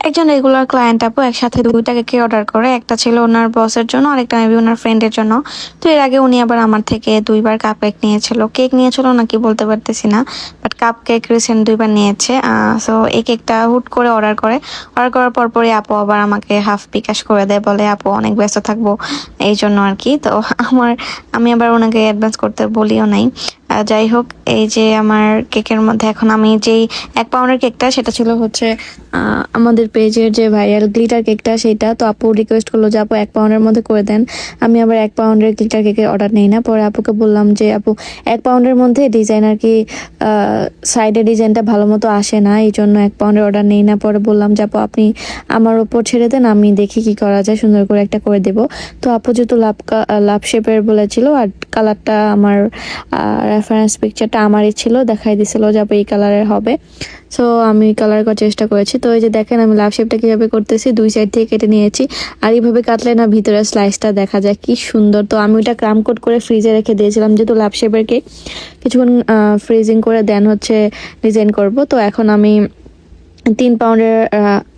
একজন regular client আপু একসাথে দুইটা কেক অর্ডার করে, একটা ছিল ওনার বসের জন্য আর একটা মেবি ওনার ফ্রেন্ডের জন্য। তো এর আগে উনি আবার আমার থেকে দুইবার কাপ কেক নিয়েছিল, কেক নিয়েছিল নাকি বলতে পারতেছি না, বাট কাপ কেক রিসেন্ট দুইবার নিয়েছে। সো এই কেকটা হুট করে অর্ডার করার পরপরই আপু আবার আমাকে হাফ বিকাশ করে দেয়, বলে আপু অনেক ব্যস্ত থাকবো এই জন্য আর কি। তো আমি আবার ওনাকে অ্যাডভান্স করতে বলিও নাই। যাই হোক, এই যে আমার কেকের মধ্যে এখন আমি যেই 1 পাউন্ডের কেকটা, সেটা ছিল হচ্ছে আমাদের পেজের যে ভাইরাল গ্লিটার কেকটা, সেটা তো আপু রিকোয়েস্ট করলো যে আপু 1 পাউন্ডের মধ্যে করে দেন। আমি আবার 1 পাউন্ডের গ্লিটার কেকের অর্ডার নেই না। পরে আপুকে বললাম যে আপু 1 পাউন্ডের মধ্যে ডিজাইন আর কি সাইডে ডিজাইনটা ভালো মতো আসে না, এই জন্য 1 পাউন্ডের অর্ডার নেই না। পরে বললাম যে আপু আপনি আমার ওপর ছেড়ে দেন, আমি দেখি কি করা যায়, সুন্দর করে একটা করে দেব। তো আপু যেহেতু লাভ শেপের বলেছিল আর কালারটা আমার রেফারেন্স পিকচারটা আমারই ছিল, দেখাই দিছিল যে আপু এই কালারের হবে। সো আমি কালার করার চেষ্টা করেছি। তো এই যে দেখেন আমি লাভ শেপটা কিভাবে করতেছি, দুই সাইড থেকে কেটে নিয়েছি। আর এইভাবে কাটলে না ভিতরের স্লাইসটা দেখা যায় কি সুন্দর। তো আমি ওটা ক্রাম কোট করে ফ্রিজে রেখে দিয়েছিলাম, যেহেতু লাভ শেপের কেক কিছুক্ষণ ফ্রিজিং করে দেন হচ্ছে ডিজাইন করব। তো এখন আমি 3 পাউন্ডের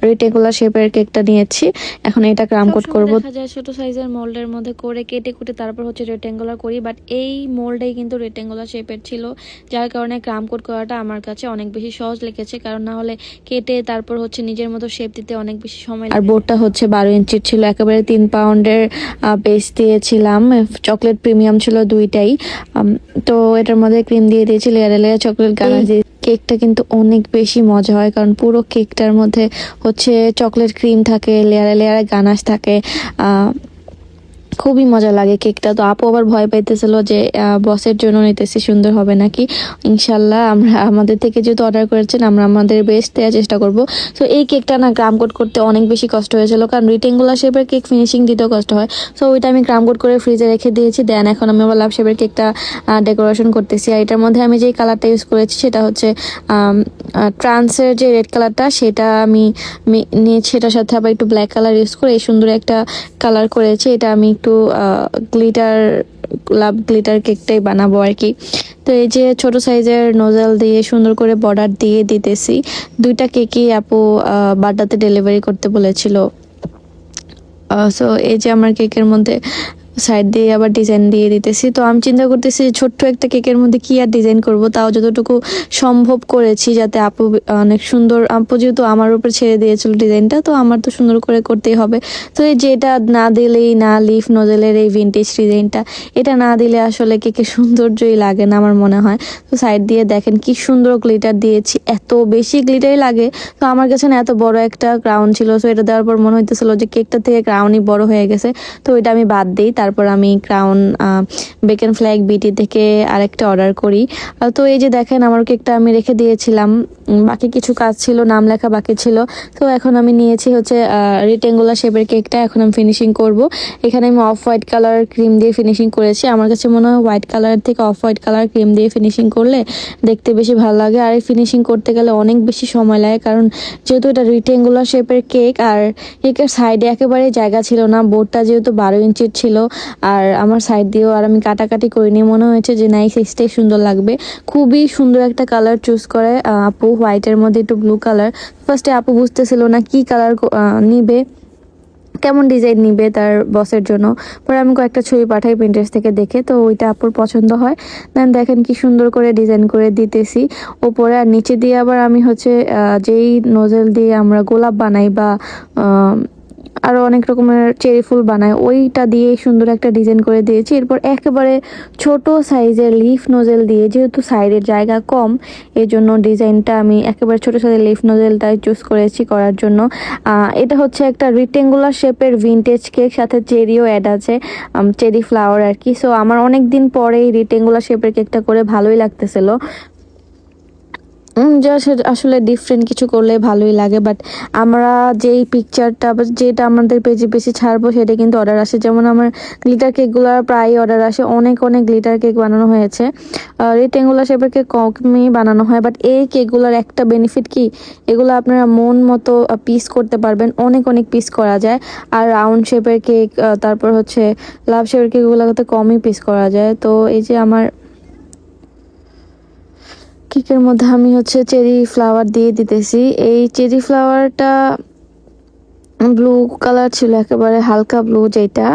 রেক্টেঙ্গুলার শেপের কেকটা নিয়েছি, এখন এটা ক্রাম কোট করব। দেখা যায় ছোট সাইজের মোল্ডের মধ্যে করে কেটে কুটে তারপর হচ্ছে রেক্টেঙ্গুলার করি, বাট এই মোল্ডটাই কিন্তু রেক্টেঙ্গুলার শেপের ছিল, যার কারণে ক্রাম কোট করাটা আমার কাছে অনেক বেশি সহজ লেগেছে। কারণ না হলে কেটে তারপর হচ্ছে নিজের মতো শেপ দিতে অনেক বেশি সময় লাগে। আর বোর্ডটা হচ্ছে 12 ইঞ্চির ছিল, একেবারে 3 পাউন্ডের বেস দিয়েছিলাম, চকলেট প্রিমিয়াম ছিল দুইটাই। তো এটার মধ্যে ক্রিম দিয়ে দিয়েছি, লেয়ারে লেয়ারে চকলেট গানাশ দিয়ে। কেকটা কিন্তু অনেক বেশি মজা হয়, কারণ পুরো কেকটার মধ্যে হচ্ছে চকলেট ক্রিম থাকে, লেয়ারে লেয়ারে গানাশ থাকে, খুবই মজা লাগে কেকটা। তো আপু আবার ভয় পাইতেছিল যে বসের জন্য নিতেছি, সুন্দর হবে নাকি। ইনশাল্লাহ আমরা আমাদের থেকে যেহেতু অর্ডার করেছেন, আমরা আমাদের বেস্ট দেওয়ার চেষ্টা করব। তো এই কেকটা না গ্রাম কোট করতে অনেক বেশি কষ্ট হয়েছিল, কারণ রেক্টেঙ্গুলার শেপের কেক ফিনিশিং দিতেও কষ্ট হয়। সো ওইটা আমি গ্রাম কোট করে ফ্রিজে রেখে দিয়েছি। দেন এখন আমি আবার লাভ শেপের কেকটা ডেকোরেশন করতেছি। আর এটার মধ্যে আমি যেই কালারটা ইউজ করেছি সেটা হচ্ছে ট্রান্সের যে রেড কালারটা, সেটা আমি নিয়েছি, সেটার সাথে আবার একটু ব্ল্যাক কালার ইউজ করে এই সুন্দর একটা কালার করেছি। এটা আমি একটু গ্লিটার কেকটাই বানাবো আর কি। তো এই যে ছোট সাইজের নোজেল দিয়ে সুন্দর করে বর্ডার দিয়ে দিতেছি। দুইটা কেকই আপু বার্থডেতে ডেলিভারি করতে বলেছিল। সো এই যে আমার কেকের মধ্যে সাইড দিয়ে আবার ডিজাইন দিয়ে দিতেছি। তো আমি চিন্তা করতেছি ছোট্ট একটা কেকের মধ্যে কি আর ডিজাইন করব, তাও যতটুকু সম্ভব করেছি, যাতে আপু অনেক সুন্দর, আপু যেহেতু আমার উপর ছেড়ে দিয়েছিল ডিজাইনটা, তো আমার তো সুন্দর করে করতেই হবে। তো এই যেটা না দিলেই না, লিফ নোজেলের এই ভিন্টেজ ডিজাইনটা, এটা না দিলে আসলে কেকের সৌন্দর্যই লাগে না আমার মনে হয়। তো সাইড দিয়ে দেখেন কি সুন্দর গ্লিটার দিয়েছি, এত বেশি গ্লিটারই লাগে। তো আমার কাছে না এত বড় একটা ক্রাউন ছিল, সো এটা দেওয়ার পর মনে হইতেছিল যে কেকটা থেকে ক্রাউনই বড় হয়ে গেছে। তো এটা আমি বাদ দিই, তারপর আমি ক্রাউন বেকন ফ্ল্যাগ বিটি থেকে আরেকটা অর্ডার করি। তো এই যে দেখেন আমার কেকটা আমি রেখে দিয়েছিলাম, বাকি কিছু কাজ ছিল, নাম লেখা বাকি ছিল। তো এখন আমি নিয়েছি হচ্ছে রেক্টেঙ্গুলার শেপের কেকটা, এখন আমি ফিনিশিং করব। এখানে আমি অফ হোয়াইট কালার ক্রিম দিয়ে ফিনিশিং করেছি। আমার কাছে মনে হয় হোয়াইট কালার থেকে অফ হোয়াইট কালার ক্রিম দিয়ে ফিনিশিং করলে দেখতে বেশি ভালো লাগে। আর এই ফিনিশিং করতে গেলে অনেক বেশি সময় লাগে, কারণ যেহেতু এটা রেক্টেঙ্গুলার শেপের কেক আর কেকের সাইডে একেবারে জায়গা ছিল না, বোর্ডটা যেহেতু 12 ইঞ্চির ছিল আর আমার সাইড দিয়েও আর আমি কাটাকাটি করিনি, মনে হয়েছে যে নাই সাইজটাই সুন্দর লাগবে। খুবই সুন্দর একটা কালার চুজ করে আপু, হোয়াইটের মধ্যে একটু ব্লু কালার। ফার্স্টে আপু বুঝতেছিল না কি কালার নিবে, কেমন ডিজাইন নিবে তার বসের জন্য। পরে আমি কয়েকটা ছবি পাঠাই প্রিন্টারেস্ট থেকে দেখে, তো ওইটা আপুর পছন্দ হয়। দেন দেখেন কি সুন্দর করে ডিজাইন করে দিতেছি ওপরে। আর নিচে দিয়ে আবার আমি হচ্ছে যেই নোজেল দিয়ে আমরা গোলাপ বানাই বা আরো অনেক রকমের চেরি ফুল বানায়, ওইটা দিয়ে সুন্দর একটা ডিজাইন করে দিয়েছি। এরপর একেবারে ছোট সাইজের লিফ নোজেল দিয়ে, যেহেতু সাইডের জায়গা কম এই জন্য ডিজাইনটা আমি একেবারে ছোট সাইজের লিফ নোজেলটাই চুজ করেছি করার জন্য। এটা হচ্ছে একটা রেক্টেঙ্গুলার শেপের ভিন্টেজ কেক, সাথে চেরিও অ্যাড আছে, চেরি ফ্লাওয়ার আর কি। সো আমার অনেক দিন পরে এই রেক্টেঙ্গুলার শেপের কেকটা করে ভালোই লাগতেছিল। আসলে ডিফারেন্ট কিছু করলে ভালোই লাগে, বাট আমরা যেই পিকচারটা যেটা আমাদের পেজে বেশি ছাড়বো সেটা কিন্তু অর্ডার আসে। যেমন আমার গ্লিটার কেকগুলো প্রায় অর্ডার আসে, অনেক অনেক গ্লিটার কেক বানানো হয়েছে। রেক্টেঙ্গুলার শেপের কেক কমই বানানো হয়, বাট এই কেকগুলোর একটা বেনিফিট কি, এগুলো আপনারা মন মতো পিস করতে পারবেন, অনেক অনেক পিস করা যায়। আর রাউন্ড শেপের কেক, তারপর হচ্ছে লাভ শেপের কেকগুলোতে কমই পিস করা যায়। তো এই যে আমার কেকের মধ্যে আমি হচ্ছে চেরি ফ্লাওয়ার দিয়ে দিতেছি। এই চেরি ফ্লাওয়ারটা ব্লু কালার ছিল, একেবারে হালকা ব্লু যেটা।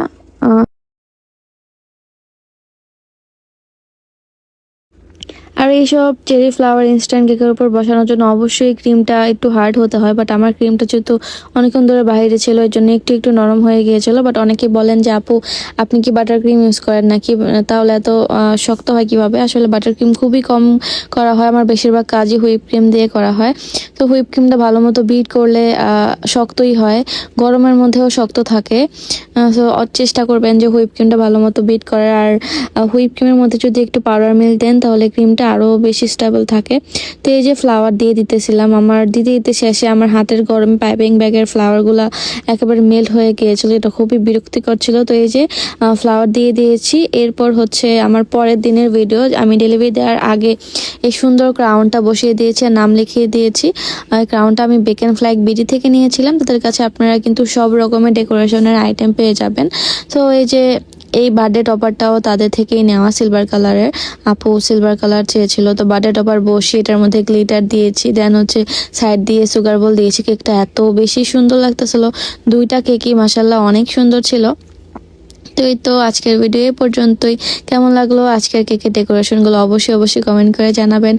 আর এইসব চেরি ফ্লাওয়ার ইনস্ট্যান্ট কেকের উপর বসানোর জন্য অবশ্যই ক্রিমটা একটু হার্ড হতে হয়, বাট আমার ক্রিমটা যেহেতু অনেকক্ষণ ধরে বাইরে ছিল এর জন্য একটু একটু নরম হয়ে গিয়েছিল। বাট অনেকে বলেন যে আপু আপনি কি বাটার ক্রিম ইউজ করেন নাকি, তাহলে এত শক্ত হয় কিভাবে? আসলে বাটার ক্রিম খুবই কম করা হয়, আমার বেশিরভাগ কাজই হুইপ ক্রিম দিয়ে করা হয়। তো হুইপ ক্রিমটা ভালো মতো বিট করলে শক্তই হয়, গরমের মধ্যেও শক্ত থাকে। সো চেষ্টা করবেন যে হুইপ ক্রিমটা ভালো মতো বিট করার। আর হুইপ ক্রিমের মধ্যে যদি একটু পাউডার মিল্ক দেন তাহলে ক্রিমটা আরও বেশি স্টেবল থাকে। তো এই যে ফ্লাওয়ার দিয়ে দিতেছিলাম, আমার দিতে দিতে শেষে আমার হাতের গরমে পাইপিং ব্যাগের ফ্লাওয়ারগুলো একেবারে মেল্ট হয়ে গিয়েছিল, এটা খুবই বিরক্তিকর ছিল। তো এই যে ফ্লাওয়ার দিয়ে দিয়েছি। এরপর হচ্ছে আমার পরের দিনের ভিডিও, আমি ডেলিভারি দেওয়ার আগে এই সুন্দর ক্রাউনটা বসিয়ে দিয়েছি আর নাম লিখিয়ে দিয়েছি। ক্রাউনটা আমি বেকেন ফ্ল্যাগ বিডি থেকে নিয়েছিলাম, তাদের কাছে আপনারা কিন্তু সব রকমের ডেকোরেশনের আইটেম পেয়ে যাবেন। তো এই যে এই বার্থডে টপারটাও তাদের থেকেই নেওয়া, সিলভার কালারের। আপু সিলভার কালার চেয়েছিল, তো বার্থডে টপার বসিয়ে এটার মধ্যে গ্লিটার দিয়েছি, দেন হচ্ছে সাইড দিয়ে সুগার বল দিয়েছি। কেকটা এত বেশি সুন্দর লাগতেছিল, দুইটা কেকই মাসাল্লাহ অনেক সুন্দর ছিল। তো এই তো আজকের ভিডিও এই পর্যন্তই। কেমন লাগলো আজকের কেকের ডেকোরেশনগুলো অবশ্যই অবশ্যই কমেন্ট করে জানাবেন।